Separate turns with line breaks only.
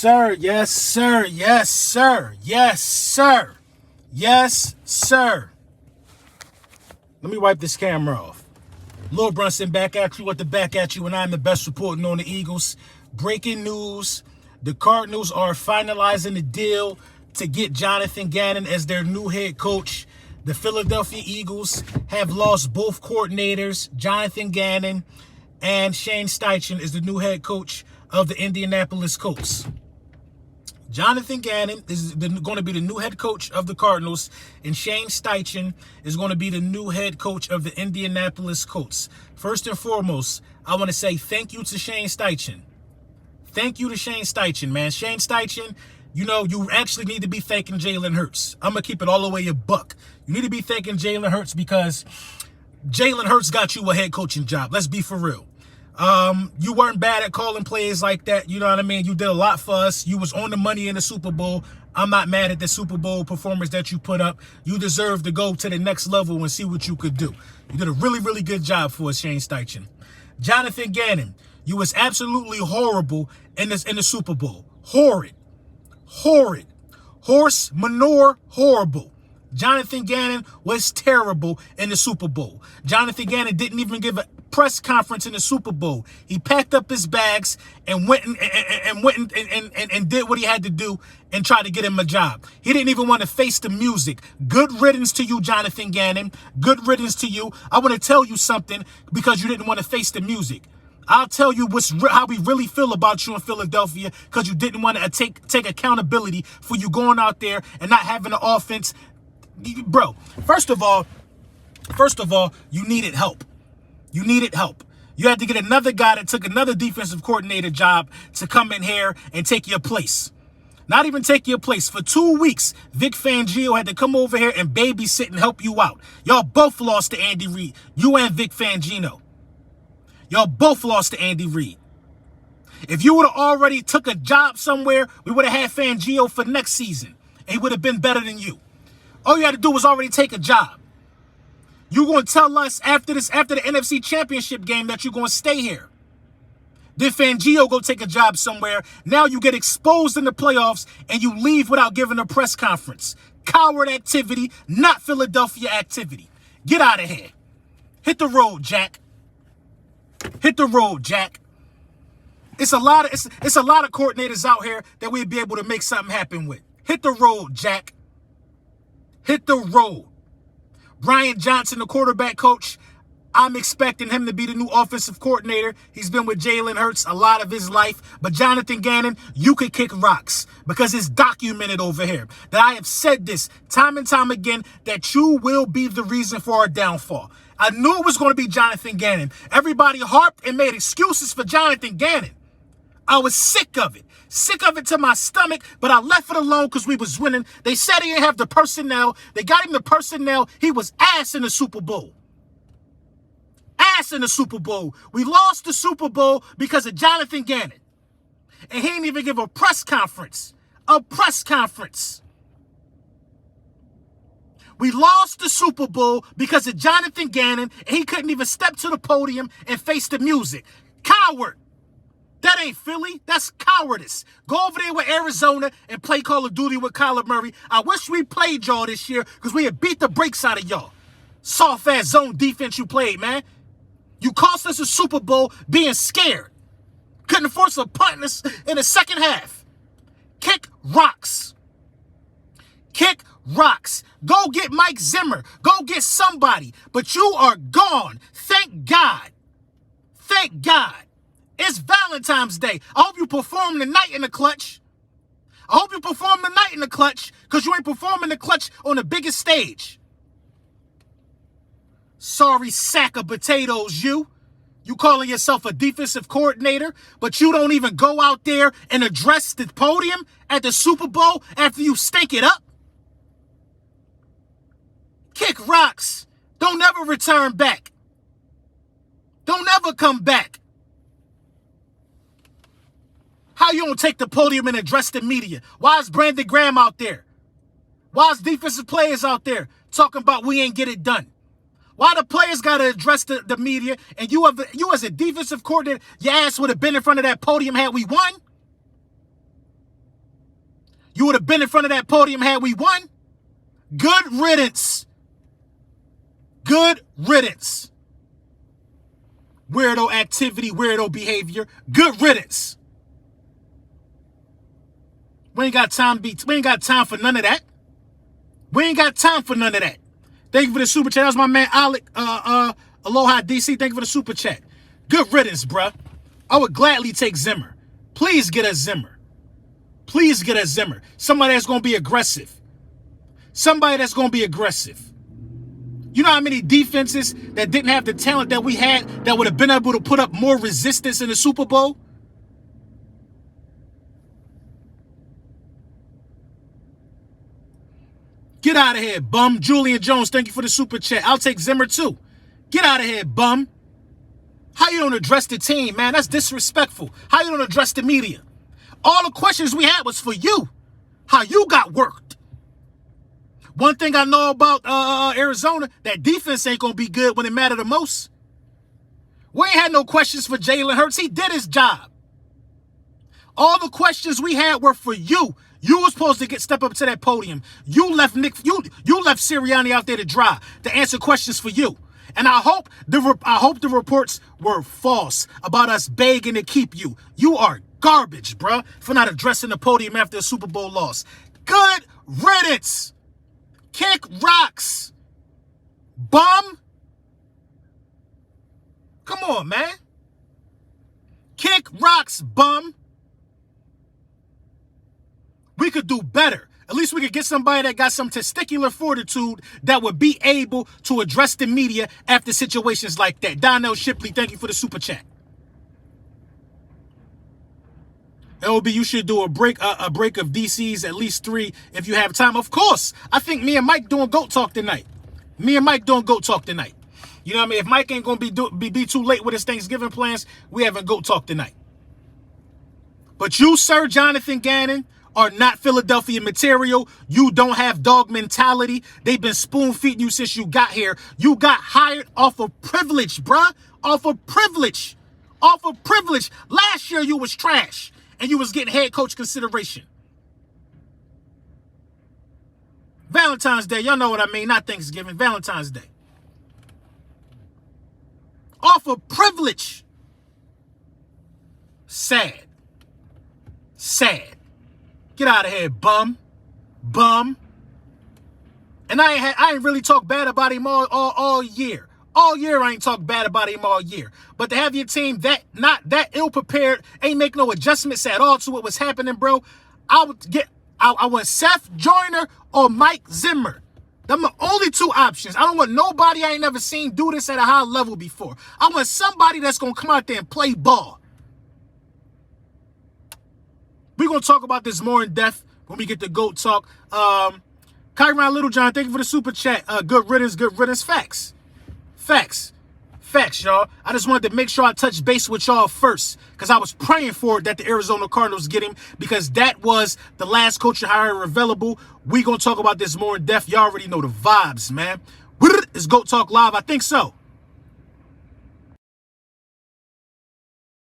sir. Yes, sir. Yes, sir. Yes, sir. Yes, sir. Let me wipe this camera off. Lil Brunson back at you with the back at you, and I'm the best reporting on the Eagles. Breaking news. The Cardinals are finalizing the deal to get Jonathan Gannon as their new head coach. The Philadelphia Eagles have lost both coordinators. Jonathan Gannon and Shane Steichen is the new head coach of the Indianapolis Colts. Jonathan Gannon is going to be the new head coach of the Cardinals, and Shane Steichen is going to be the new head coach of the Indianapolis Colts. First and foremost, I want to say thank you to Shane Steichen. Thank you to Shane Steichen, man. Shane Steichen, you know, you actually need to be thanking Jalen Hurts. I'm going to keep it all the way a buck. You need to be thanking Jalen Hurts because Jalen Hurts got you a head coaching job. Let's be for real. You weren't bad at calling plays like that. You know what I mean? You did a lot for us. You was on the money in the Super Bowl. I'm not mad at the Super Bowl performance that you put up. You deserve to go to the next level and see what you could do. You did a really, really good job for us, Shane Steichen. Jonathan Gannon, you was absolutely horrible in the Super Bowl. Horrid. Horse manure, horrible. Jonathan Gannon was terrible in the Super Bowl. Jonathan Gannon didn't even give a press conference in the Super Bowl. He packed up his bags and went and did what he had to do and tried to get him a job. He didn't even want to face the music. Good riddance to you, Jonathan Gannon. Good riddance to you. I want to tell you something because you didn't want to face the music. I'll tell you how we really feel about you in Philadelphia because you didn't want to take accountability for you going out there and not having an offense. Bro, first of all, you needed help. You needed help. You had to get another guy that took another defensive coordinator job to come in here and take your place. Not even take your place. For 2 weeks, Vic Fangio had to come over here and babysit and help you out. Y'all both lost to Andy Reid. You and Vic Fangio. Y'all both lost to Andy Reid. If you would have already took a job somewhere, we would have had Fangio for next season. And he would have been better than you. All you had to do was already take a job. You're going to tell us after the NFC Championship game that you're going to stay here. Then Fangio go take a job somewhere. Now you get exposed in the playoffs and you leave without giving a press conference. Coward activity, not Philadelphia activity. Get out of here. Hit the road, Jack. Hit the road, Jack. It's a lot of coordinators out here that we'd be able to make something happen with. Hit the road, Jack. Hit the road. Brian Johnson, the quarterback coach, I'm expecting him to be the new offensive coordinator. He's been with Jalen Hurts a lot of his life. But Jonathan Gannon, you could kick rocks because it's documented over here that I have said this time and time again that you will be the reason for our downfall. I knew it was going to be Jonathan Gannon. Everybody harped and made excuses for Jonathan Gannon. I was sick of it. Sick of it to my stomach, but I left it alone because we was winning. They said he didn't have the personnel. They got him the personnel. He was ass in the Super Bowl. Ass in the Super Bowl. We lost the Super Bowl because of Jonathan Gannon. And he didn't even give a press conference. A press conference. We lost the Super Bowl because of Jonathan Gannon, and he couldn't even step to the podium and face the music. Coward. That ain't Philly. That's cowardice. Go over there with Arizona and play Call of Duty with Kyler Murray. I wish we played y'all this year because we had beat the brakes out of y'all. Soft-ass zone defense you played, man. You cost us a Super Bowl being scared. Couldn't force a punt in the second half. Kick rocks. Kick rocks. Go get Mike Zimmer. Go get somebody. But you are gone. Thank God. Thank God. It's Valentine's Day. I hope you perform tonight in the clutch. I hope you perform tonight in the clutch because you ain't performing the clutch on the biggest stage. Sorry sack of potatoes, you. You calling yourself a defensive coordinator, but you don't even go out there and address the podium at the Super Bowl after you stink it up. Kick rocks. Don't ever return back. Don't ever come back. How you don't take the podium and address the media? Why is Brandon Graham out there? Why is defensive players out there talking about we ain't get it done? Why the players got to address the media and you as a defensive coordinator, your ass would have been in front of that podium had we won? You would have been in front of that podium had we won. Good riddance. Good riddance. Weirdo activity, weirdo behavior. Good riddance. We ain't got time for none of that. We ain't got time for none of that. Thank you for the super chat. That was my man Alec, Aloha DC. Thank you for the super chat. Good riddance, bruh. I would gladly take Zimmer. Please get us Zimmer. Please get us Zimmer. Somebody that's going to be aggressive. Somebody that's going to be aggressive. You know how many defenses that didn't have the talent that we had that would have been able to put up more resistance in the Super Bowl? Get out of here, bum. Julian Jones, thank you for the super chat. I'll take Zimmer too. Get out of here, bum. How you don't address the team, man? That's disrespectful. How you don't address the media? All the questions we had was for you. How you got worked. One thing I know about Arizona, that defense ain't going to be good when it mattered the most. We ain't had no questions for Jalen Hurts. He did his job. All the questions we had were for you. You were supposed to step up to that podium. You left Sirianni out there to dry to answer questions for you. And I hope the reports were false about us begging to keep you. You are garbage, bruh, for not addressing the podium after a Super Bowl loss. Good riddance. Kick rocks. Bum. Come on, man. Kick rocks, bum. We could do better. At least we could get somebody that got some testicular fortitude that would be able to address the media after situations like that. Donnell Shipley, thank you for the super chat. LB, you should do a break of DCs, at least 3 if you have time. Of course. I think me and Mike doing GOAT Talk tonight. You know what I mean? If Mike ain't going to be too late with his Thanksgiving plans, we having GOAT Talk tonight. But you, Sir Jonathan Gannon, are not Philadelphia material. You don't have dog mentality. They've been spoon-feeding you since you got here. You got hired off of privilege, bruh. Off of privilege. Last year you was trash, and you was getting head coach consideration. Valentine's Day, y'all know what I mean. Not Thanksgiving, Valentine's Day. Off of privilege. Sad. Get out of here, bum. And I ain't really talked bad about him all year. All year I ain't talked bad about him all year. But to have your team not that ill-prepared, ain't make no adjustments at all to what was happening, bro. I want Seth Joyner or Mike Zimmer. Them the only 2 options. I don't want nobody I ain't never seen do this at a high level before. I want somebody that's going to come out there and play ball. We're going to talk about this more in depth when we get to GOAT Talk. Kyron Littlejohn, thank you for the super chat. Good riddance. Facts, y'all. I just wanted to make sure I touched base with y'all first because I was praying for it that the Arizona Cardinals get him because that was the last coaching hire available. We're going to talk about this more in depth. Y'all already know the vibes, man. It's GOAT Talk Live. I think so.